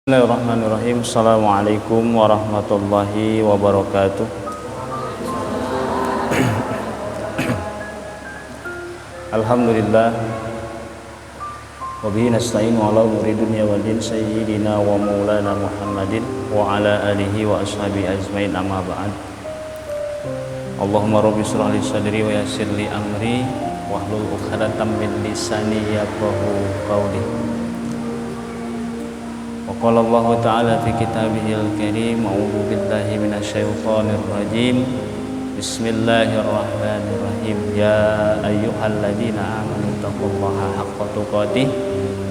Bismillahirrahmanirrahim. Assalamualaikum warahmatullahi wabarakatuh. Alhamdulillah wa bihi nasta'inu ala umuri dunya wal din sayyidina wa maulana Muhammadin wa ala alihi wa ashabihi ajmain, amma ba'd. Allahumma rabbi shrah li sadri wa yassir li amri wahlul 'uqdatam min lisani yafqahu qawli. Qala Allah Ta'ala fi kitabihil karim, a'udzu billahi minasyaitonir rajim. Bismillahirrahmanirrahim. Ya ayyuhalladzina amanu taqullaha haqqa tuqatih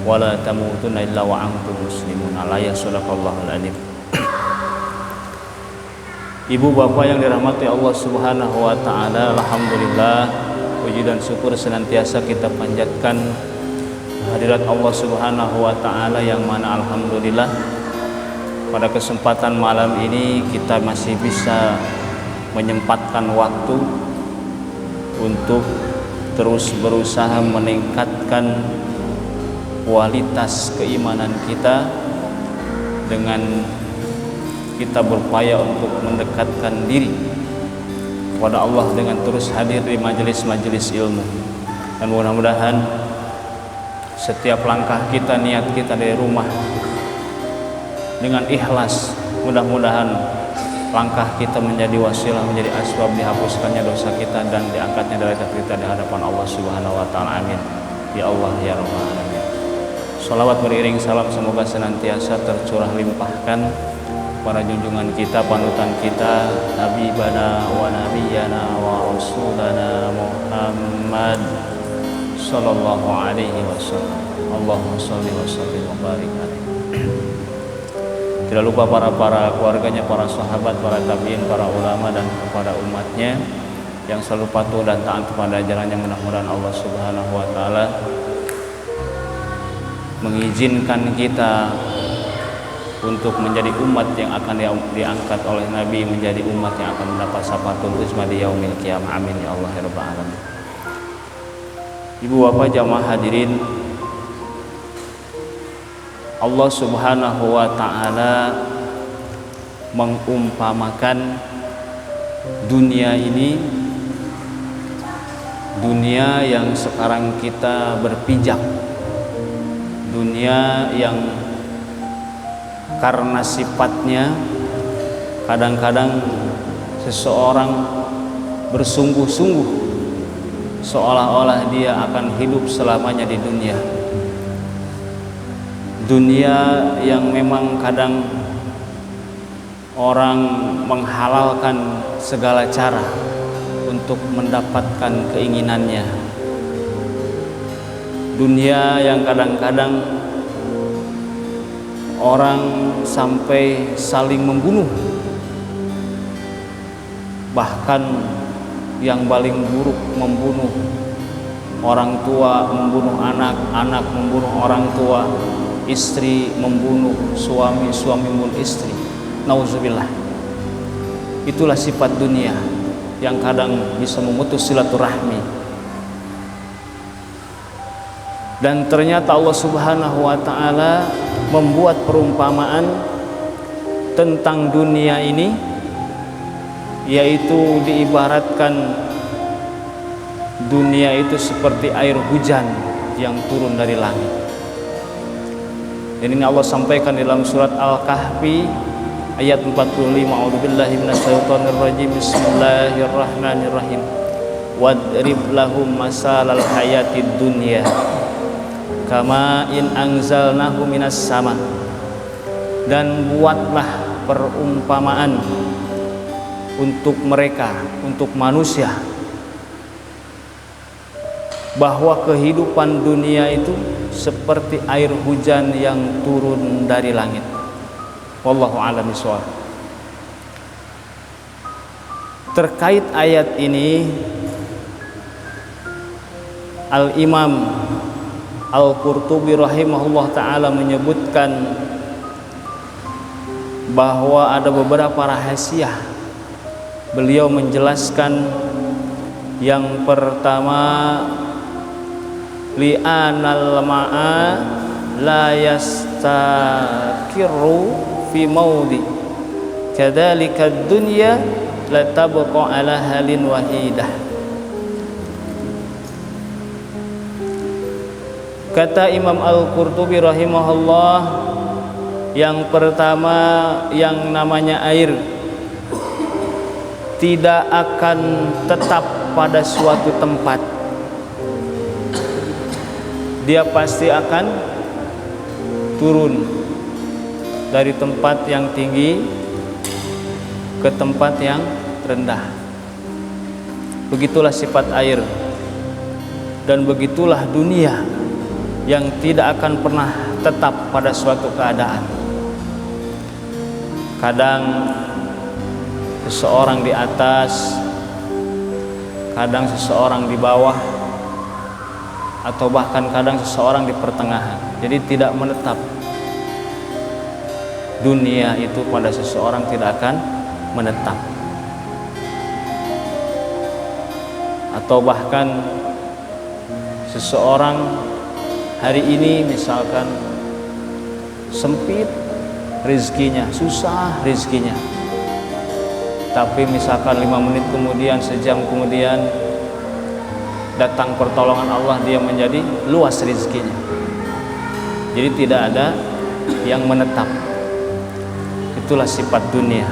wa la tamutunna illa wa antum muslimun. Alaya sadaqallahul alim. Ibu bapak yang dirahmati Allah Subhanahu wa taala, alhamdulillah puji dan syukur senantiasa kita panjatkan hadirat Allah Subhanahu wa taala, yang mana alhamdulillah pada kesempatan malam ini kita masih bisa menyempatkan waktu untuk terus berusaha meningkatkan kualitas keimanan kita dengan kita berupaya untuk mendekatkan diri kepada Allah dengan terus hadir di majelis-majelis ilmu. Dan mudah-mudahan setiap langkah kita, niat kita dari rumah dengan ikhlas, mudah-mudahan langkah kita menjadi wasilah, menjadi asbab dihapuskannya dosa kita dan diangkatnya derajat kita di hadapan Allah Subhanahu wa taala. Amin ya Allah ya rabbal alamin. Shalawat beriring salam semoga senantiasa tercurah limpahkan para junjungan kita, panutan kita, habibana wa nabiyana wa rasulana Muhammad sallallahu alaihi wasallam. Allahumma shalli wa sallim wa barik alaihi. Tidak lupa para keluarganya, para sahabat, para tabi'in, para ulama dan kepada umatnya yang selalu patuh dan taat kepada jalannya. Mudah-mudahan Allah Subhanahu wa taala mengizinkan kita untuk menjadi umat yang akan diangkat oleh Nabi, menjadi umat yang akan mendapat syafatul uzma di yaumil qiyamah. Amin ya Allah ya rabbal alamin. Ibu bapak jamaah hadirin, Allah Subhanahu wa taala mengumpamakan dunia ini, dunia yang sekarang kita berpijak, dunia yang karena sifatnya kadang-kadang seseorang bersungguh-sungguh seolah-olah dia akan hidup selamanya di dunia. Dunia yang memang kadang orang menghalalkan segala cara untuk mendapatkan keinginannya. Dunia yang kadang-kadang orang sampai saling membunuh, bahkan yang paling buruk membunuh orang tua, membunuh anak, anak membunuh orang tua, istri membunuh suami, suami membunuh istri. Nauzubillah. Itulah sifat dunia yang kadang bisa memutus silaturahmi. Dan ternyata Allah Subhanahu wa taala membuat perumpamaan tentang dunia ini, yaitu diibaratkan dunia itu seperti air hujan yang turun dari langit. Dan ini Allah sampaikan dalam surat Al-Kahfi ayat 45. A'udzubillahi minasyaitonir rajim. Bismillahirrahmanirrahim. Wadrib lahum masalal hayatid dunya kama in anzalnahu minas sama. Dan buatlah perumpamaan untuk mereka, untuk manusia, bahwa kehidupan dunia itu seperti air hujan yang turun dari langit. Wallahu a'lam bishawab. Terkait ayat ini, Al-Imam Al-Qurtubi rahimahullah ta'ala menyebutkan bahwa ada beberapa rahasia. Beliau menjelaskan yang pertama, li'anal ma'a la yastakirru fi maudi kadzalika ad-dunya la tabqa ala halin wahidah. Kata Imam Al-Qurtubi rahimahullah, yang pertama, yang namanya air tidak akan tetap pada suatu tempat. Dia pasti akan turun dari tempat yang tinggi ke tempat yang rendah. Begitulah sifat air. Dan begitulah dunia yang tidak akan pernah tetap pada suatu keadaan. Kadang seseorang di atas, kadang seseorang di bawah, atau bahkan kadang seseorang di pertengahan. Jadi tidak menetap. Dunia itu pada seseorang tidak akan menetap. Atau bahkan seseorang hari ini misalkan sempit rezekinya, susah rezekinya, tapi misalkan 5 menit kemudian, sejam kemudian datang pertolongan Allah, dia menjadi luas rezekinya. Jadi tidak ada yang menetap. Itulah sifat dunia.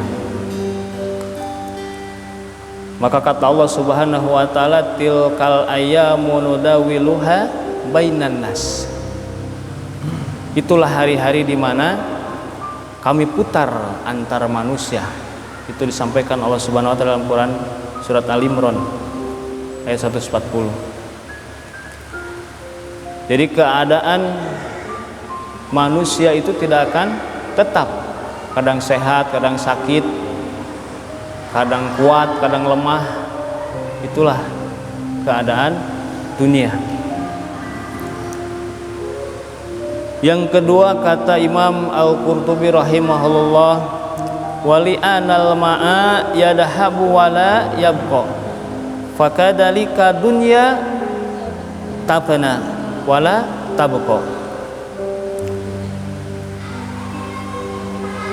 Maka kata Allah Subhanahu wa taala, tilkal ayyamu nudawiluha bainan nas. Itulah hari-hari di mana kami putar antara manusia. Itu disampaikan Allah Subhanahu wa taala dalam Quran surat Al-Imran ayat 140. Jadi keadaan manusia itu tidak akan tetap. Kadang sehat, kadang sakit, kadang kuat, kadang lemah. Itulah keadaan dunia. Yang kedua, kata Imam Al-Qurtubi rahimahullah, wali anal ma'a yadhabu wala yabqa fakadhalika dunya tabna wala tabqa.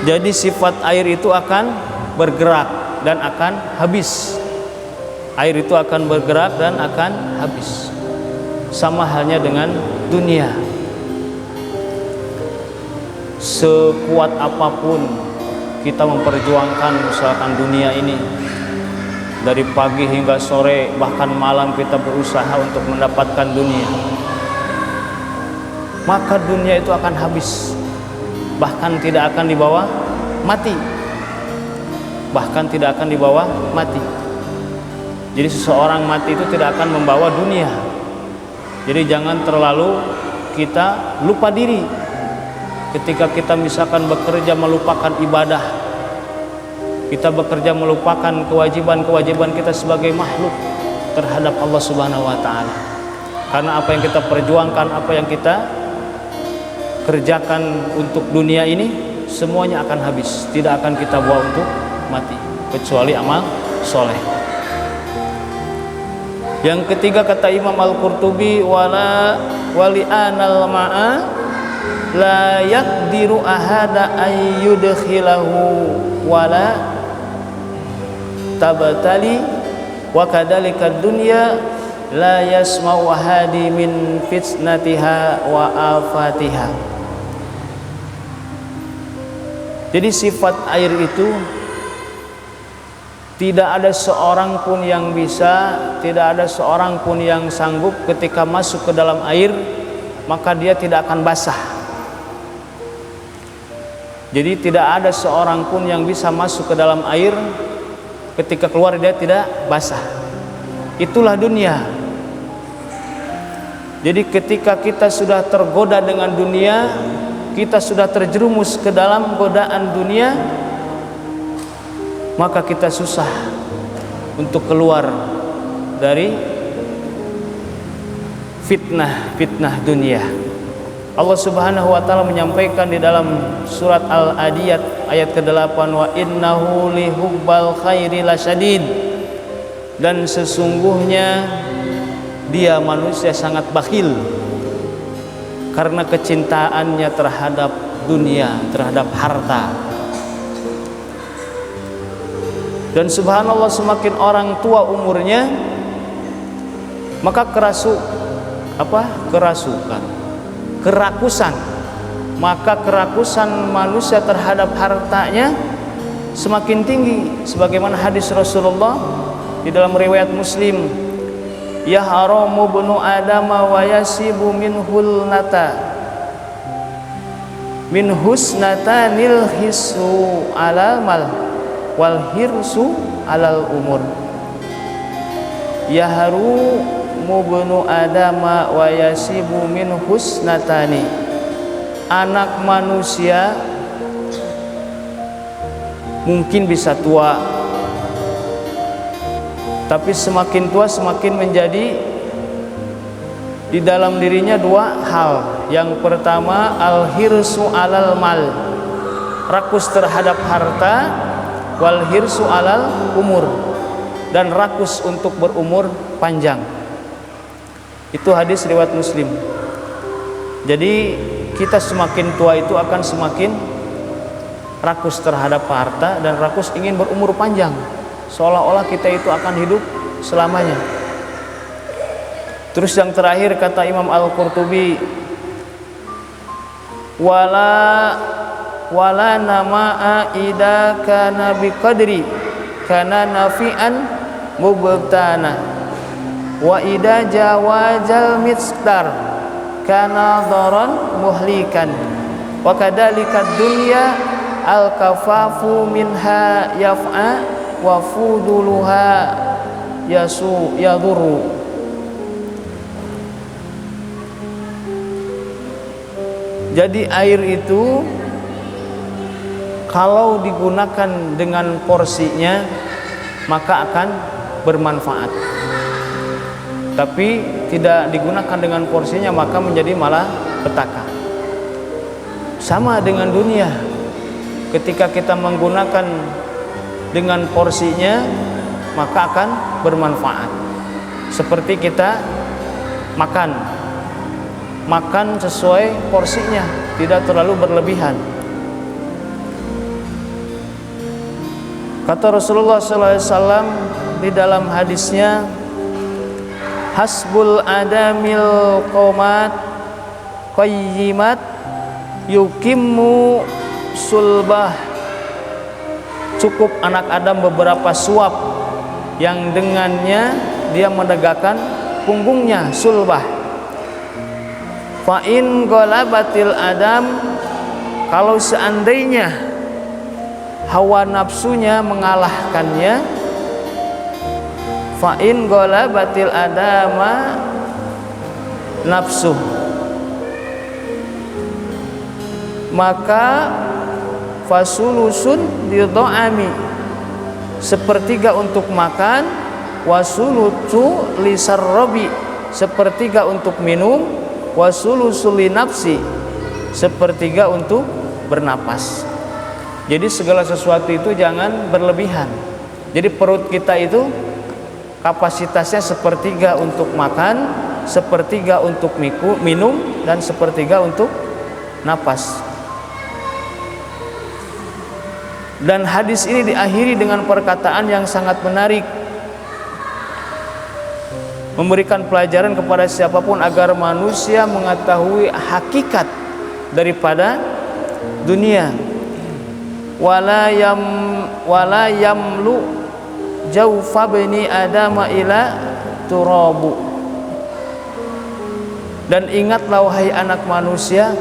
Jadi sifat air itu akan bergerak dan akan habis. Air itu akan bergerak dan akan habis. Sama halnya dengan dunia. Sekuat apapun kita memperjuangkan misalkan dunia ini, dari pagi hingga sore bahkan malam kita berusaha untuk mendapatkan dunia, maka dunia itu akan habis, bahkan tidak akan dibawa mati, bahkan tidak akan dibawa mati. Jadi seseorang mati itu tidak akan membawa dunia. Jadi jangan terlalu kita lupa diri ketika kita misalkan bekerja, melupakan ibadah, kita bekerja melupakan kewajiban-kewajiban kita sebagai makhluk terhadap Allah Subhanahu wa taala. Karena apa yang kita perjuangkan, apa yang kita kerjakan untuk dunia ini, semuanya akan habis, tidak akan kita bawa untuk mati, kecuali amal soleh. Yang ketiga, kata Imam Al-Qurtubi, wali anal ma'a la yaqdiru ahada ayyudkhilahu wala tabtali wa kadzalika dunya la yasma'u hadi min fitnatiha wa afatiha. Jadi sifat air itu tidak ada seorang pun yang bisa, tidak ada seorang pun yang sanggup ketika masuk ke dalam air maka dia tidak akan basah. Jadi tidak ada seorang pun yang bisa masuk ke dalam air, ketika keluar dia tidak basah. Itulah dunia. Jadi ketika kita sudah tergoda dengan dunia, kita sudah terjerumus ke dalam godaan dunia, maka kita susah untuk keluar dari fitnah dunia. Allah Subhanahu wa taala menyampaikan di dalam surat Al-Adiyat ayat ke-8, wa innahu lihubbal khairi lasyadid, dan sesungguhnya dia manusia sangat bakhil karena kecintaannya terhadap dunia, terhadap harta. Dan subhanallah, semakin orang tua umurnya, maka kerakusan, maka kerakusan manusia terhadap hartanya semakin tinggi, sebagaimana hadis Rasulullah di dalam riwayat Muslim, ya haramu bunu adama wa yasibu min husnatanil hisu alal mal wal hirsu alal umur. Ya haramu bunu adama wa yasibu min husnatani. Anak manusia mungkin bisa tua, tapi semakin tua semakin menjadi di dalam dirinya dua hal. Yang pertama, al-hirsu alal mal, rakus terhadap harta, wal hirsu alal umur, dan rakus untuk berumur panjang. Itu hadis riwayat Muslim. Jadi kita semakin tua itu akan semakin rakus terhadap harta dan rakus ingin berumur panjang, seolah-olah kita itu akan hidup selamanya. Terus yang terakhir kata Imam Al-Qurtubi, wala nama'a ida kana biqadri kana nafi'an mubtana wa ida jawazal mistar kana dharan muhlikan wa kadzalika dunya al-kafafu minha yaf'a wa fuduluha yadurru. Jadi air itu kalau digunakan dengan porsinya maka akan bermanfaat. Tapi tidak digunakan dengan porsinya maka menjadi malah petaka. Sama dengan dunia. Ketika kita menggunakan dengan porsinya maka akan bermanfaat. Seperti kita makan sesuai porsinya, tidak terlalu berlebihan. Kata Rasulullah SAW di dalam hadisnya, hasbul adamil qomat qayyimat yukimmu sulbah. Cukup anak Adam beberapa suap yang dengannya dia menegakkan punggungnya, sulbah. Fa in ghalabatil adam, kalau seandainya hawa nafsunya mengalahkannya, fa in ghalabatil adama nafsuh, maka fasulusun lidha'ami, sepertiga untuk makan, wasulutu lisarrobi, sepertiga untuk minum, wasulusul linafsi, sepertiga untuk bernapas. Jadi segala sesuatu itu jangan berlebihan. Jadi perut kita itu kapasitasnya sepertiga untuk makan, sepertiga untuk minum, dan sepertiga untuk napas. Dan hadis ini diakhiri dengan perkataan yang sangat menarik, memberikan pelajaran kepada siapapun agar manusia mengetahui hakikat daripada dunia. Wala yamlu jawfa bani adama ila turabu. Dan ingatlah wahai anak manusia,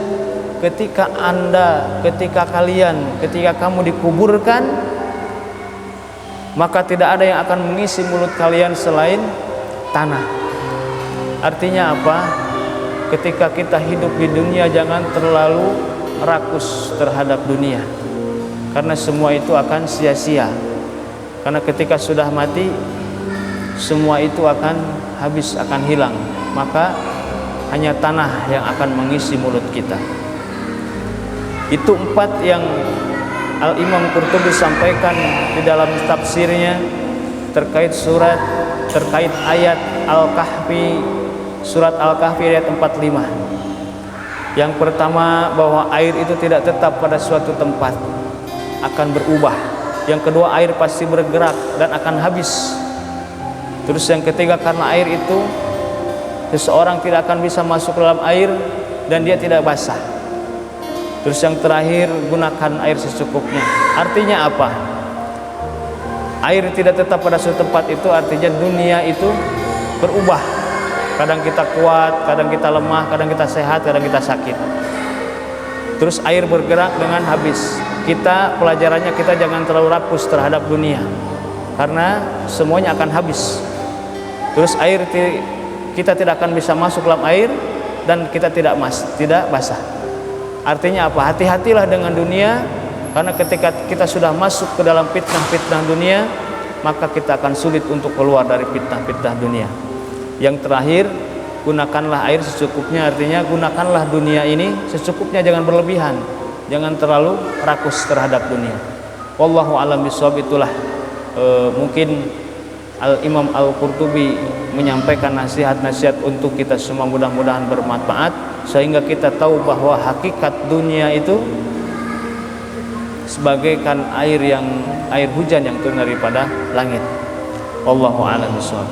ketika kamu dikuburkan, maka tidak ada yang akan mengisi mulut kalian selain tanah. Artinya apa? Ketika kita hidup di dunia jangan terlalu rakus terhadap dunia, karena semua itu akan sia-sia. Karena ketika sudah mati, semua itu akan habis, akan hilang. Maka hanya tanah yang akan mengisi mulut kita. Itu 4 yang Al-Imam Qurtubi sampaikan di dalam tafsirnya terkait ayat Al-Kahfi, surat Al-Kahfi ayat 45. Yang pertama, bahwa air itu tidak tetap pada suatu tempat, akan berubah. Yang kedua, air pasti bergerak dan akan habis. Terus yang ketiga, karena air itu seseorang tidak akan bisa masuk ke dalam air dan dia tidak basah. Terus yang terakhir, gunakan air secukupnya. Artinya apa? Air tidak tetap pada suatu tempat itu artinya dunia itu berubah. Kadang kita kuat, kadang kita lemah, kadang kita sehat, kadang kita sakit. Terus air bergerak dengan habis. Kita pelajarannya, kita jangan terlalu rakus terhadap dunia, karena semuanya akan habis. Terus air, kita tidak akan bisa masuk dalam air dan kita tidak basah. Artinya apa? Hati-hatilah dengan dunia, karena ketika kita sudah masuk ke dalam fitnah-fitnah dunia, maka kita akan sulit untuk keluar dari fitnah-fitnah dunia. Yang terakhir, gunakanlah air secukupnya, artinya gunakanlah dunia ini secukupnya, jangan berlebihan, jangan terlalu rakus terhadap dunia. Wallahu a'lam bishawab. Itulah mungkin Imam Al-Qurtubi menyampaikan nasihat-nasihat untuk kita semua, mudah-mudahan bermanfaat sehingga kita tahu bahwa hakikat dunia itu sebagaikan air hujan yang turun daripada langit. Wallahu a'lam bishawab.